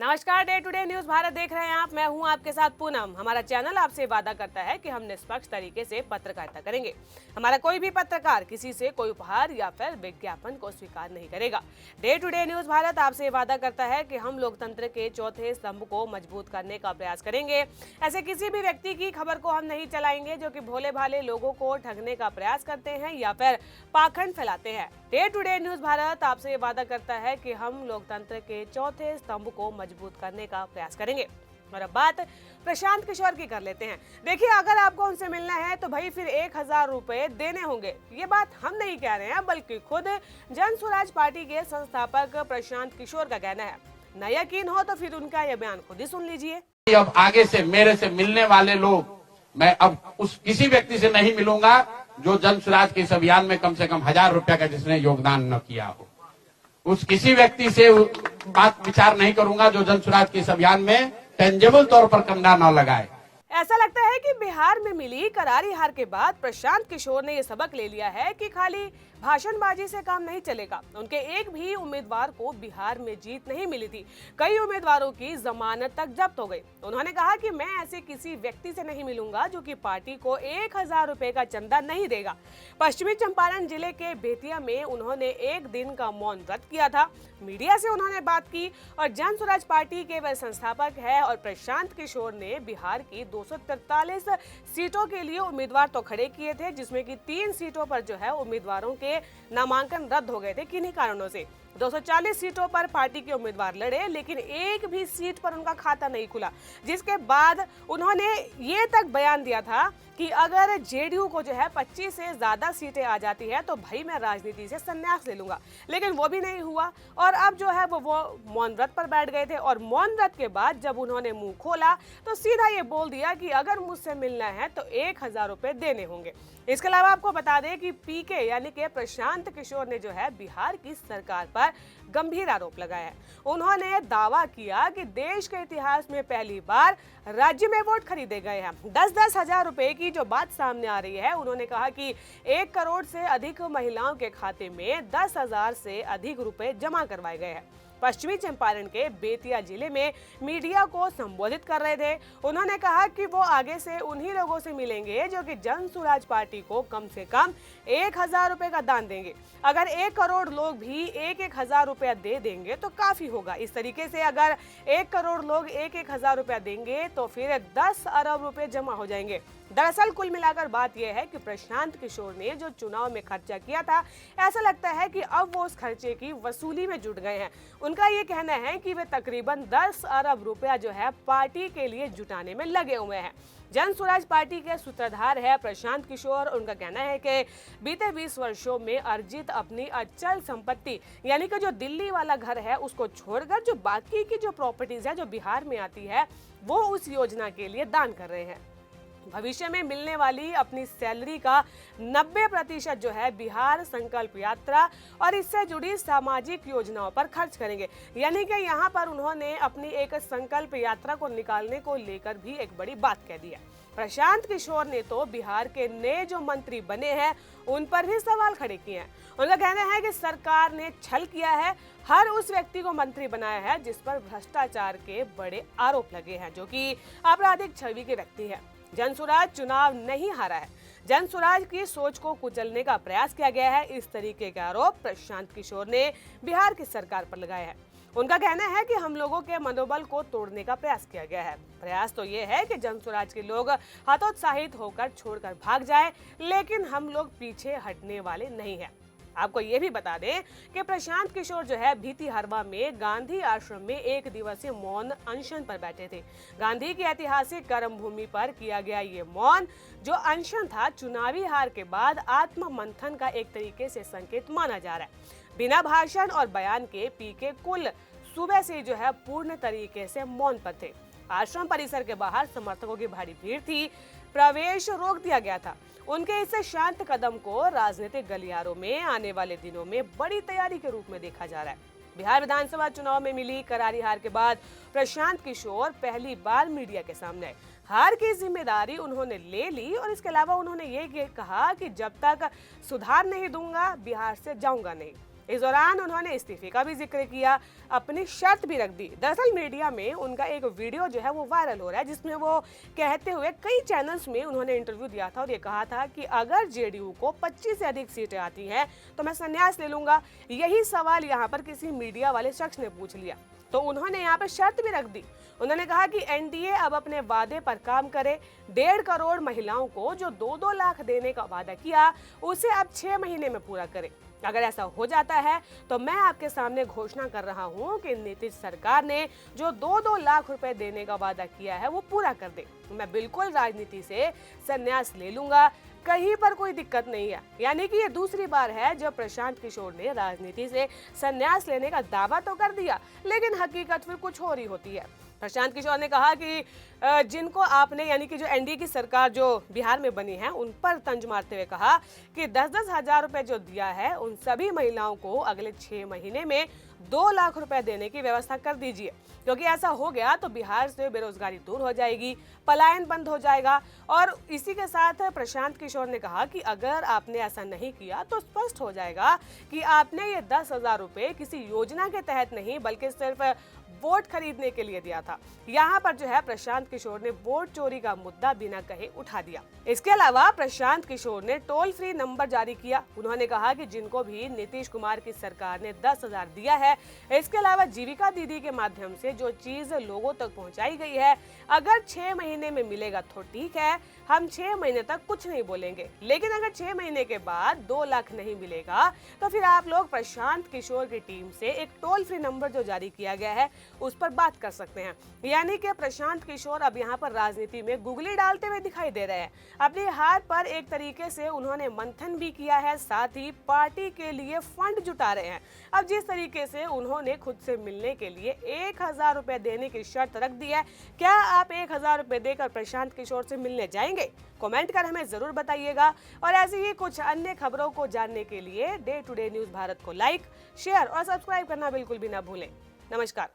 नमस्कार, day today news Bharat देख रहे हैं आप। मैं हूं आपके साथ पूनम। हमारा चैनल आपसे वादा करता है कि हम निष्पक्ष तरीके से पत्रकारिता करेंगे। हमारा कोई भी पत्रकार किसी से कोई उपहार या फिर विज्ञापन को स्वीकार नहीं करेगा। डे टुडे न्यूज भारत आपसे वादा करता है कि हम लोकतंत्र के चौथे स्तंभ को मजबूत करने का प्रयास करेंगे। ऐसे किसी भी व्यक्ति की खबर को हम नहीं चलाएंगे जो कि भोले भाले लोगों को ठगने का प्रयास करते हैं या फिर पाखंड फैलाते हैं। डे टुडे न्यूज भारत आपसे वादा करता है कि हम लोकतंत्र के चौथे स्तंभ को मजबूत करने का प्रयास करेंगे। और अब बात प्रशांत किशोर की कर लेते हैं। देखिए, अगर आपको उनसे मिलना है तो भाई फिर 1000 रुपए देने होंगे। ये बात हम नहीं कह रहे हैं, बल्कि खुद जन स्वराज पार्टी के संस्थापक प्रशांत किशोर का कहना है। न यकीन हो तो फिर उनका यह बयान खुद ही सुन लीजिए। अब आगे से मेरे से मिलने वाले लोग, मैं अब उस किसी व्यक्ति से नहीं मिलूंगा जो जन स्वराज के इस अभियान में कम से कम 1000 रुपया का जिसने योगदान न किया हो। उस किसी व्यक्ति से बात विचार नहीं करूंगा जो जन स्वराज के इस अभियान में टेंजेबल तौर पर कंधा न लगाए। ऐसा लगता है कि बिहार में मिली करारी हार के बाद प्रशांत किशोर ने यह सबक ले लिया है कि खाली भाषणबाजी से काम नहीं चलेगा। उनके एक भी उम्मीदवार को बिहार में जीत नहीं मिली थी। कई उम्मीदवारों की जमानत तक जब्त हो गई। उन्होंने कहा कि मैं ऐसे किसी व्यक्ति से नहीं मिलूंगा जो कि पार्टी को 1000 रुपए का चंदा नहीं देगा। पश्चिमी चंपारण जिले के बेतिया में उन्होंने एक दिन का मौन व्रत किया था। मीडिया से उन्होंने बात की और जन स्वराज पार्टी के वह संस्थापक है। और प्रशांत किशोर ने बिहार की 243 सीटों के लिए उम्मीदवार तो खड़े किए थे, जिसमें कि 3 सीटों पर जो है उम्मीदवारों के नामांकन रद्द हो गए थे किन्हीं कारणों से। 240 सीटों पर पार्टी के उम्मीदवार लड़े, लेकिन एक भी सीट पर उनका खाता नहीं खुला। जिसके बाद उन्होंने ये तक बयान दिया था कि अगर जेडीयू को जो है 25 से ज्यादा सीटें आ जाती है तो भाई मैं राजनीति से संन्यास ले लूंगा। लेकिन वो भी नहीं हुआ और अब जो है वो मौन व्रत पर बैठ गए थे। और मौन व्रत के बाद जब उन्होंने मुंह खोला तो सीधा ये बोल दिया कि अगर मुझसे मिलना है तो 1000 रुपए देने होंगे। इसके अलावा आपको बता दें कि पीके यानी कि प्रशांत किशोर ने जो है बिहार की सरकार पर गंभीर आरोप लगाया है। उन्होंने दावा किया कि देश के इतिहास में पहली बार राज्य में वोट खरीदे गए हैं। 10-10 हजार रुपए की जो बात सामने आ रही है, उन्होंने कहा कि 1 करोड़ से अधिक महिलाओं के खाते में 10,000 से अधिक रुपए जमा करवाए गए हैं। पश्चिमी चंपारण के बेतिया जिले में मीडिया को संबोधित कर रहे थे। उन्होंने कहा कि वो आगे से उन्हीं लोगों से मिलेंगे जो कि जन स्वराज पार्टी को कम से कम 1000 रुपए का दान देंगे। अगर 1 करोड़ लोग भी 1-1000 रुपया दे देंगे तो काफी होगा। इस तरीके से अगर 1 करोड़ लोग 1-1000 रुपया देंगे तो फिर 10 अरब रुपए जमा हो जाएंगे। दरअसल कुल मिलाकर बात यह है कि प्रशांत किशोर ने जो चुनाव में खर्चा किया था, ऐसा लगता है कि अब वो उस खर्चे की वसूली में जुट गए हैं। उनका ये कहना है कि वे तकरीबन 10 अरब रुपया जो है पार्टी के लिए जुटाने में लगे हुए हैं। जन स्वराज पार्टी के सूत्रधार है प्रशांत किशोर। उनका कहना है कि बीते 20 वर्षों में अर्जित अपनी अचल संपत्ति यानी कि जो दिल्ली वाला घर है उसको छोड़कर जो बाकी की जो प्रॉपर्टीज है जो बिहार में आती है वो उस योजना के लिए दान कर रहे हैं। भविष्य में मिलने वाली अपनी सैलरी का 90% जो है बिहार संकल्प यात्रा और इससे जुड़ी सामाजिक योजनाओं पर खर्च करेंगे। यानी कि यहाँ पर उन्होंने अपनी एक संकल्प यात्रा को निकालने को लेकर भी एक बड़ी बात कह दी है। प्रशांत किशोर ने तो बिहार के नए जो मंत्री बने हैं उन पर भी सवाल खड़े किए हैं। उनका कहना है कि सरकार ने छल किया है, हर उस व्यक्ति को मंत्री बनाया है जिस पर भ्रष्टाचार के बड़े आरोप लगे हैं, जो कि आपराधिक छवि के व्यक्ति है। जन स्वराज चुनाव नहीं हारा है, जन स्वराज की सोच को कुचलने का प्रयास किया गया है। इस तरीके के आरोप प्रशांत किशोर ने बिहार की सरकार पर लगाया है। उनका कहना है कि हम लोगों के मनोबल को तोड़ने का प्रयास किया गया है। प्रयास तो ये है कि जन स्वराज के लोग हतोत्साहित होकर छोड़कर भाग जाए, लेकिन हम लोग पीछे हटने वाले नहीं हैं। आपको ये भी बता दें कि प्रशांत किशोर जो है भीती हरवा में गांधी आश्रम में 1 दिवसीय मौन अनशन पर बैठे थे। गांधी की ऐतिहासिक कर्म भूमि पर किया गया ये मौन जो अनशन था, चुनावी हार के बाद आत्म मंथन का एक तरीके से संकेत माना जा रहा है। बिना भाषण और बयान के पीके कुल सुबह से जो है पूर्ण तरीके से मौन पर थे। आश्रम परिसर के बाहर समर्थकों की भारी भीड़ थी, प्रवेश रोक दिया गया था। उनके इस शांत कदम को राजनीतिक गलियारों में आने वाले दिनों में बड़ी तैयारी के रूप में देखा जा रहा है। बिहार विधानसभा चुनाव में मिली करारी हार के बाद प्रशांत किशोर पहली बार मीडिया के सामने आए। हार की जिम्मेदारी उन्होंने ले ली और इसके अलावा उन्होंने ये कहा कि जब तक सुधार नहीं दूंगा बिहार से जाऊंगा नहीं। इस दौरान उन्होंने इस्तीफे का भी जिक्र किया, अपनी शर्त भी रख दी। दरअसल मीडिया में उनका एक वीडियो जो है वो वायरल हो रहा है, जिसमें वो कहते हुए कई चैनल्स में उन्होंने इंटरव्यू दिया था और ये कहा था कि अगर जेडीयू को 25 से अधिक सीटें आती हैं तो मैं संन्यास ले लूंगा। यही सवाल यहाँ पर किसी मीडिया वाले शख्स ने पूछ लिया तो उन्होंने यहाँ पर शर्त भी रख दी। उन्होंने कहा कि एनडीए अब अपने वादे पर काम करे, 1.5 करोड़ महिलाओं को जो 2-2 लाख देने का वादा किया उसे अब 6 महीने में पूरा करे। अगर ऐसा हो जाता है तो मैं आपके सामने घोषणा कर रहा हूं कि नीतीश सरकार ने जो 2-2 लाख रुपए देने का वादा किया है वो पूरा कर दे। मैं बिल्कुल राजनीति से संन्यास ले लूंगा, कहीं पर कोई दिक्कत नहीं है। यानी कि ये दूसरी बार है जब प्रशांत किशोर ने राजनीति से संन्यास लेने का दावा तो कर दिया, लेकिन हकीकत फिर कुछ और ही होती है। प्रशांत किशोर ने कहा कि जिनको आपने यानी कि जो एनडीए की सरकार जो बिहार में बनी है उन पर तंज मारते हुए कहा कि 10-10 हजार रुपए जो दिया है उन सभी महिलाओं को अगले 6 महीने में 2 लाख रुपए देने की व्यवस्था कर दीजिए, क्योंकि ऐसा हो गया तो बिहार से बेरोजगारी दूर हो जाएगी, पलायन बंद हो जाएगा। और इसी के साथ प्रशांत किशोर ने कहा कि अगर आपने ऐसा नहीं किया तो स्पष्ट हो जाएगा कि आपने ये 10,000 रुपए किसी योजना के तहत नहीं बल्कि सिर्फ वोट खरीदने के लिए दिया था। यहाँ पर जो है प्रशांत किशोर ने वोट चोरी का मुद्दा बिना कहे उठा दिया। इसके अलावा प्रशांत किशोर ने टोल फ्री नंबर जारी किया। उन्होंने कहा कि जिनको भी नीतीश कुमार की सरकार ने 10,000 दिया है, इसके अलावा जीविका दीदी के माध्यम से जो चीज लोगों तक पहुंचाई गई है, अगर 6 महीने में मिलेगा तो ठीक है, हम 6 महीने तक कुछ नहीं बोलेंगे, लेकिन अगर 6 महीने के बाद 2 लाख नहीं मिलेगा तो फिर आप लोग प्रशांत किशोर की टीम से एक टोल फ्री नंबर जो जारी किया गया है उस पर बात कर सकते हैं। यानी कि प्रशांत किशोर अब यहाँ पर राजनीति में गुगली डालते हुए दिखाई दे रहे हैं। अपनी हार पर एक तरीके से उन्होंने मंथन भी किया है, साथ ही पार्टी के लिए फंड जुटा रहे हैं। अब जिस तरीके से उन्होंने खुद से मिलने के लिए 1,000 रुपए देने की शर्त रख दी है, क्या आप 1,000 रुपए देकर प्रशांत किशोर से मिलने जाएंगे? कमेंट कर हमें जरूर बताइएगा। और ऐसी ही कुछ अन्य खबरों को जानने के लिए day to day news Bharat को लाइक, शेयर और सब्सक्राइब करना बिल्कुल भी ना भूलें। नमस्कार।